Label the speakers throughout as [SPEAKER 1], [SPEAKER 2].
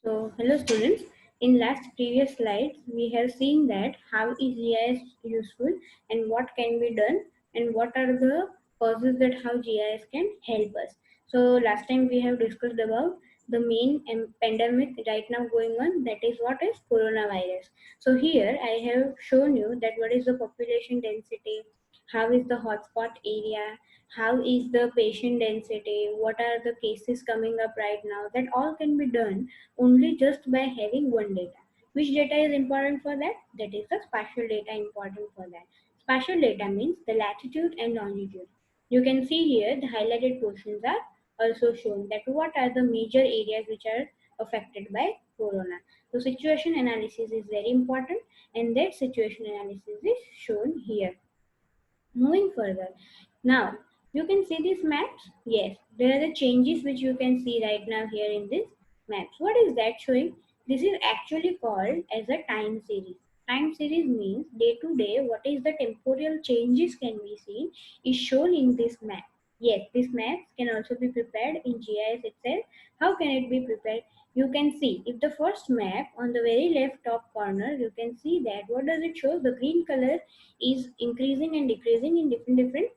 [SPEAKER 1] Hello students. In last previous slides, we have seen that how is GIS useful and what can be done and what are the causes that how GIS can help us. So last time we have discussed about the main pandemic right now going on, that is what is coronavirus. So here I have shown you that what is the population density, how is the hotspot area, how is the patient density, what are the cases coming up right now. That all can be done only just by having one data. Which data is important for that? That is the spatial data important for that. Spatial data means the latitude and longitude. You can see here the highlighted portions are also shown that what are the major areas which are affected by corona. So situation analysis is very important and that situation analysis is shown here. Moving further, now you can see these maps. Yes, there are the changes which you can see right now here in this maps. What is that showing? This is actually called as a time series. Time series means day to day what is the temporal changes can be seen is shown in this map. Yes, these maps can also be prepared in GIS itself. How can it be prepared? You can see if the first map on the very left top corner, you can see that what does it show? The green color is increasing and decreasing in different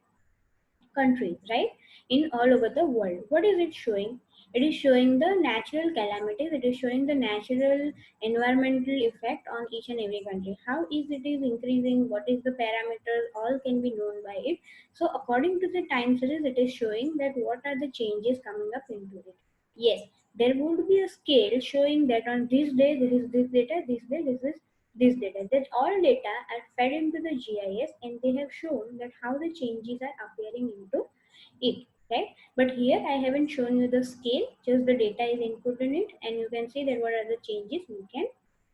[SPEAKER 1] countries, right? In all over the world. What is it showing? It is showing the natural calamities, it is showing the natural environmental effect on each and every country. How is it is increasing, what is the parameters, all can be known by it. So according to the time series, it is showing that what are the changes coming up into it. Yes, there would be a scale showing that on this day there is this data, this day this is this data. That all data are fed into the GIS and they have shown that how the changes are appearing into it, right? But here I haven't shown you the scale, just the data is input in it and you can see that what are the changes you can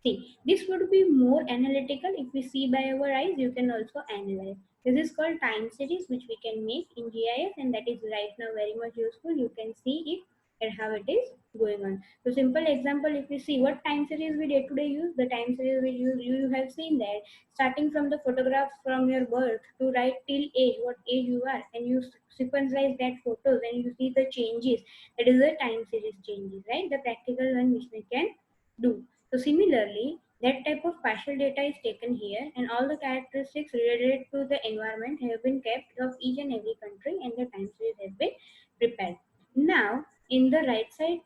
[SPEAKER 1] see. This would be more analytical. If we see by our eyes, you can also analyze. This is called time series which we can make in GIS and that is right now very much useful. You can see it and how it is going on. So simple example, if we see what time series we day to day use, the time series we use, you have seen that starting from the photographs from your birth to right till age, what age you are, and you sequentialize that photos and you see the changes. That is the time series changes, right? The practical one which we can do. So similarly, that type of partial data is taken here and all the characteristics related to the environment have been kept of each and every country and the time series has been prepared. Now, in the right side,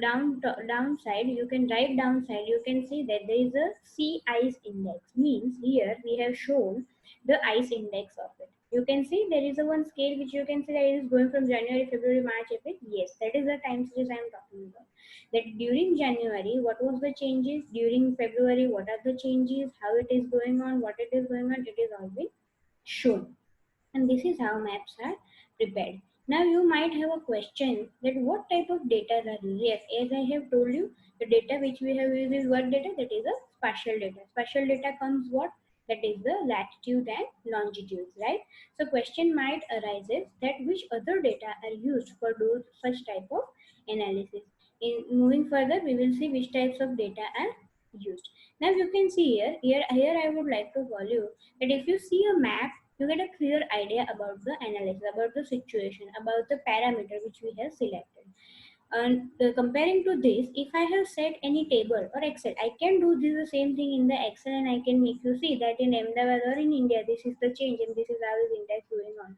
[SPEAKER 1] downside, you can right downside, you can see that there is a sea ice index. Means here we have shown the ice index of it. You can see there is a one scale which you can see that it is going from January, February, March, April. Yes, that is the time series I am talking about. That during January, what was the changes? During February, what are the changes? How it is going on? What it is going on? It is all been shown. And this is how maps are prepared. Now you might have a question that what type of data are used? Yes, as I have told you, the data which we have used is what data? That is a spatial data. Spatial data comes what? That is the latitude and longitudes, right? So question might arises that which other data are used for those such type of analysis. In moving further, we will see which types of data are used. Now you can see here I would like to tell you that if you see a map, you get a clear idea about the analysis, about the situation, about the parameter which we have selected. And comparing to this, if I have set any table or Excel, I can do this the same thing in the Excel and I can make you see that in Ahmedabad or in India, this is the change and this is how is index going on.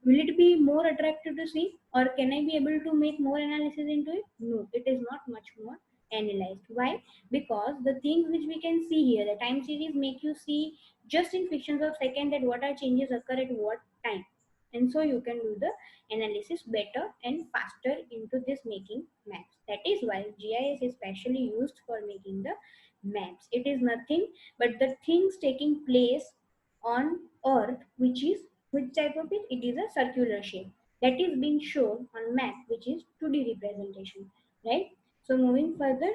[SPEAKER 1] Will it be more attractive to see or can I be able to make more analysis into it? No, it is not much more analyzed. Why? Because the things which we can see here, the time series make you see just in fractions of second that what are changes occur at what time, and so you can do the analysis better and faster into this making maps. That is why GIS is specially used for making the maps. It is nothing but the things taking place on earth, which type of it? It is a circular shape that is being shown on map, which is 2D representation, right? So moving further,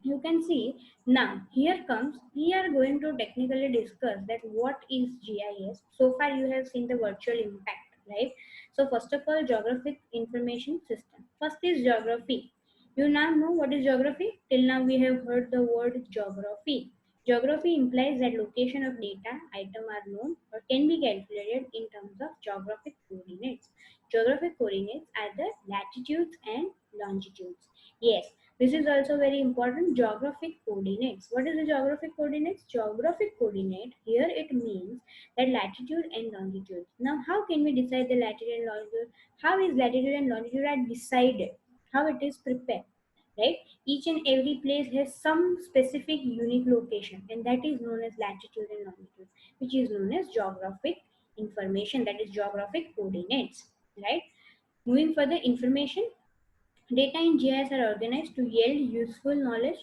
[SPEAKER 1] you can see now here comes we are going to technically discuss that what is GIS. So far you have seen the virtual impact, right? So first of all, geographic information system. First is geography. You now know what is geography. Till now we have heard the word geography. Geography implies that location of data item are known or can be calculated in terms of geographic coordinates. Geographic coordinates are the latitudes and longitudes. Yes, This is also very important. Geographic coordinates. What is the geographic coordinates? Geographic coordinate, here it means that latitude and longitude. Now, how can we decide the latitude and longitude? How is latitude and longitude are decided? How it is prepared? Right? Each and every place has some specific unique location, and that is known as latitude and longitude, which is known as geographic information, that is geographic coordinates. Right? Moving further, information. Data in GIS are organized to yield useful knowledge,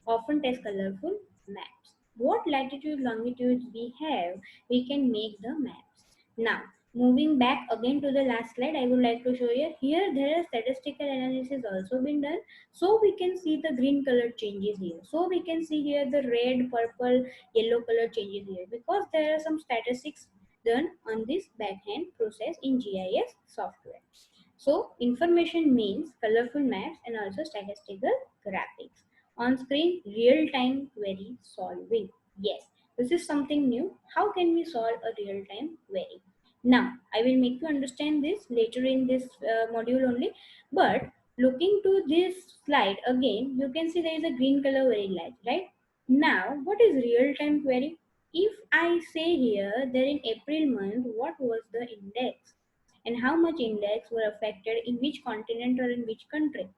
[SPEAKER 1] often as colorful maps. What latitude, longitudes we have, we can make the maps. Now, moving back again to the last slide, I would like to show you here there are statistical analysis also been done. So we can see the green color changes here. So we can see here the red, purple, yellow color changes here because there are some statistics done on this backhand process in GIS software. So information means colorful maps and also statistical graphics. On screen, real-time query solving. Yes, this is something new. How can we solve a real-time query? Now, I will make you understand this later in this module only. But looking to this slide again, you can see there is a green color very large, right? Now, what is real-time query? If I say here that in April month, what was the index? And how much index were affected in which continent or in which country.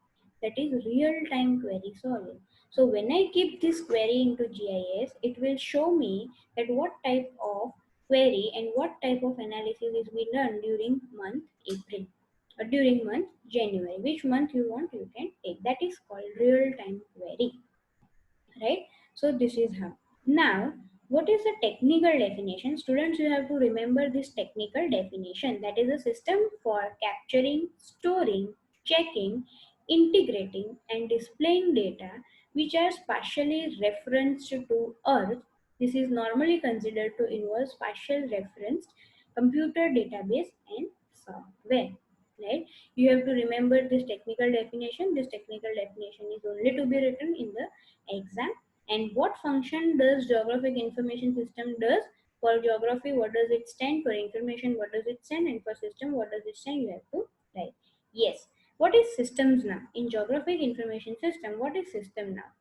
[SPEAKER 1] That is real-time query solving. So when I keep this query into GIS, it will show me that what type of query and what type of analysis is being done during month April or during month January. Which month you want, you can take. That is called real-time query, right? So this is how. Now, what is the technical definition? Students, you have to remember this technical definition. That is a system for capturing, storing, checking, integrating and displaying data which are spatially referenced to Earth. This is normally considered to involve spatial referenced computer database and software. Right? You have to remember this technical definition. This technical definition is only to be written in the exam. And what function does geographic information system does? For geography, what does it stand? For information, what does it stand? And for system, what does it stand? You have to write. Yes. What is systems now? In geographic information system, what is system now?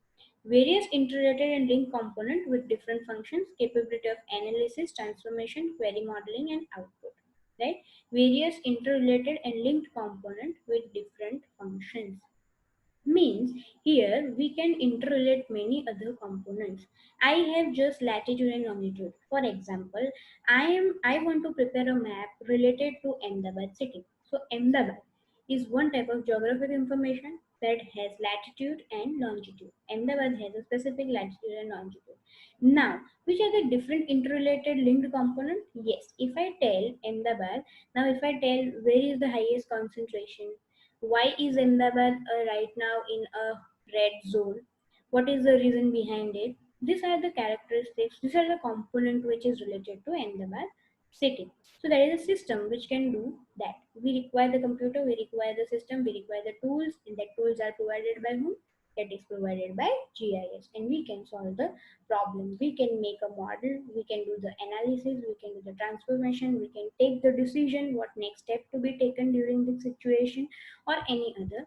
[SPEAKER 1] Various interrelated and linked components with different functions, capability of analysis, transformation, query modeling, and output. Right? Various interrelated and linked components with different functions means here we can interrelate many other components. I have just latitude and longitude. For example, I want to prepare a map related to Ahmedabad city. So Ahmedabad is one type of geographic information that has latitude and longitude. Ahmedabad has a specific latitude and longitude. Now, which are the different interrelated linked components? Yes, if I tell Ahmedabad, now if I tell where is the highest concentration, why is Ahmedabad right now in a red zone? What is the reason behind it? These are the characteristics, these are the component which is related to Ahmedabad city. So there is a system which can do that. We require the computer, we require the system, we require the tools, and the tools are provided by whom? That is provided by GIS, and we can solve the problem. We can make a model, we can do the analysis, we can do the transformation, we can take the decision what next step to be taken during the situation or any other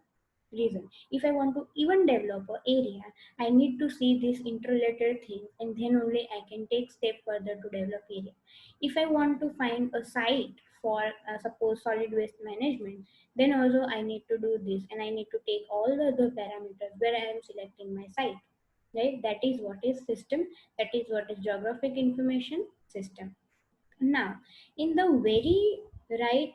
[SPEAKER 1] reason. If I want to even develop an area, I need to see these interrelated things and then only I can take step further to develop area. If I want to find a site for suppose solid waste management, then also I need to do this and I need to take all the other parameters where I am selecting my site. Right? That is what is system. That is what is geographic information system. Now, in the very right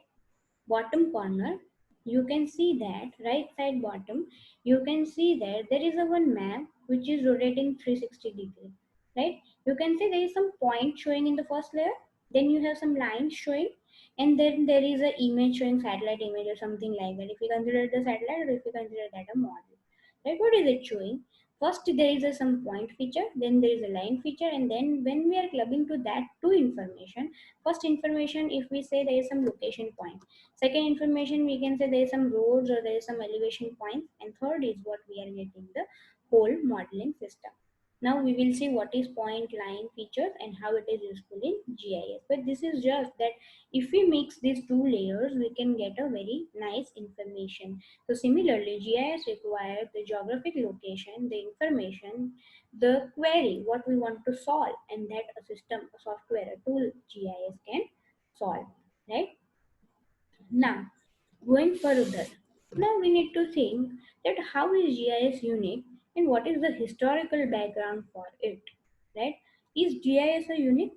[SPEAKER 1] bottom corner, you can see that right side bottom, you can see that there is a one map which is rotating 360 degree. Right? You can see there is some point showing in the first layer, then you have some lines showing, and then there is a image showing satellite image or something like that. If you consider the satellite or if you consider that a model, right? What is it showing? First there is a some point feature, then there is a line feature, and then when we are clubbing to that two information, first information if we say there is some location point, second information we can say there is some roads or there is some elevation points, and third is what we are getting the whole modeling system. Now we will see what is point line features and how it is useful in GIS. But this is just that if we mix these two layers, we can get a very nice information. So similarly, GIS requires the geographic location, the information, the query, what we want to solve, and that a system, a software, a tool GIS can solve. Right? Now, going further, now we need to think that how is GIS unique and what is the historical background for it, right? Is GIS a unique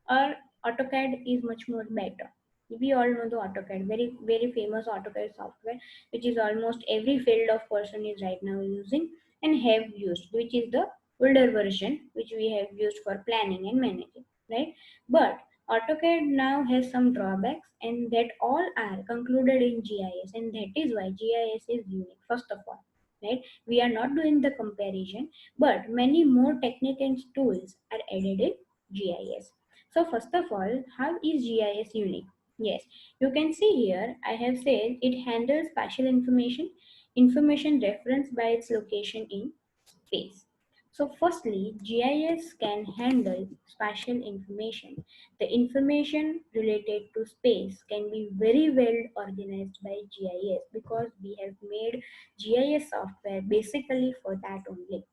[SPEAKER 1] or AutoCAD is much more better? We all know the AutoCAD, very famous AutoCAD software, which is almost every field of person is right now using and have used, which is the older version which we have used for planning and managing, right? But AutoCAD now has some drawbacks, and that all are concluded in GIS, and that is why GIS is unique. First of all, right? We are not doing the comparison, but many more techniques and tools are added in GIS. So, first of all, how is GIS unique? Yes, you can see here. I have said it handles spatial information referenced by its location in space. So firstly, GIS can handle spatial information. The information related to space can be very well organized by GIS because we have made GIS software basically for that only.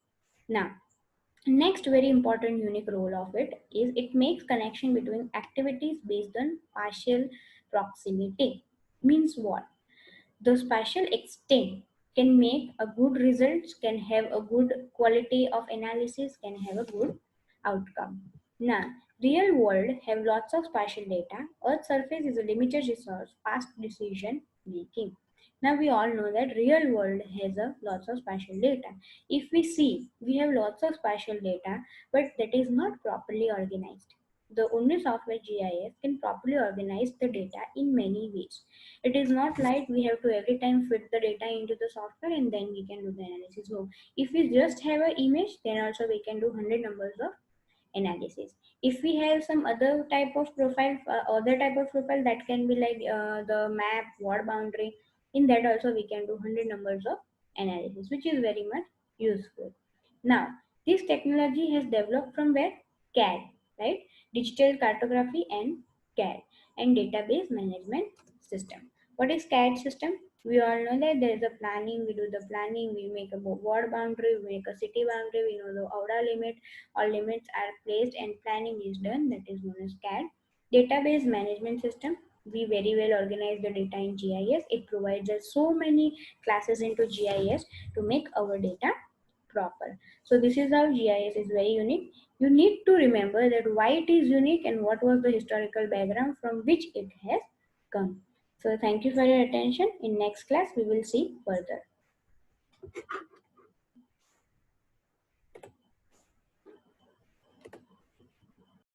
[SPEAKER 1] Now, next very important unique role of it is it makes connection between activities based on partial proximity. Means what? The spatial extent can make a good results, can have a good quality of analysis, can have a good outcome. Now, real world have lots of spatial data. Earth surface is a limited resource, fast decision making. Now we all know that real world has a lots of spatial data. If we see, we have lots of spatial data, but that is not properly organized. The only software GIS can properly organize the data in many ways. It is not like we have to every time fit the data into the software and then we can do the analysis. No, if we just have an image, then also we can do 100 numbers of analysis. If we have some other type of profile, that can be like the map, word boundary, in that also we can do 100 numbers of analysis, which is very much useful. Now, this technology has developed from where? CAD, right? Digital cartography and CAD and database management system. What is CAD system? We all know that there is a planning, we do the planning, we make a ward boundary, we make a city boundary, we know the outer limit, all limits are placed and planning is done, that is known as CAD. Database management system, we very well organize the data in GIS. It provides us so many classes into GIS to make our data proper. So this is how GIS is very unique. You need to remember that why it is unique and what was the historical background from which it has come. So thank you for your attention. In next class, we will see further.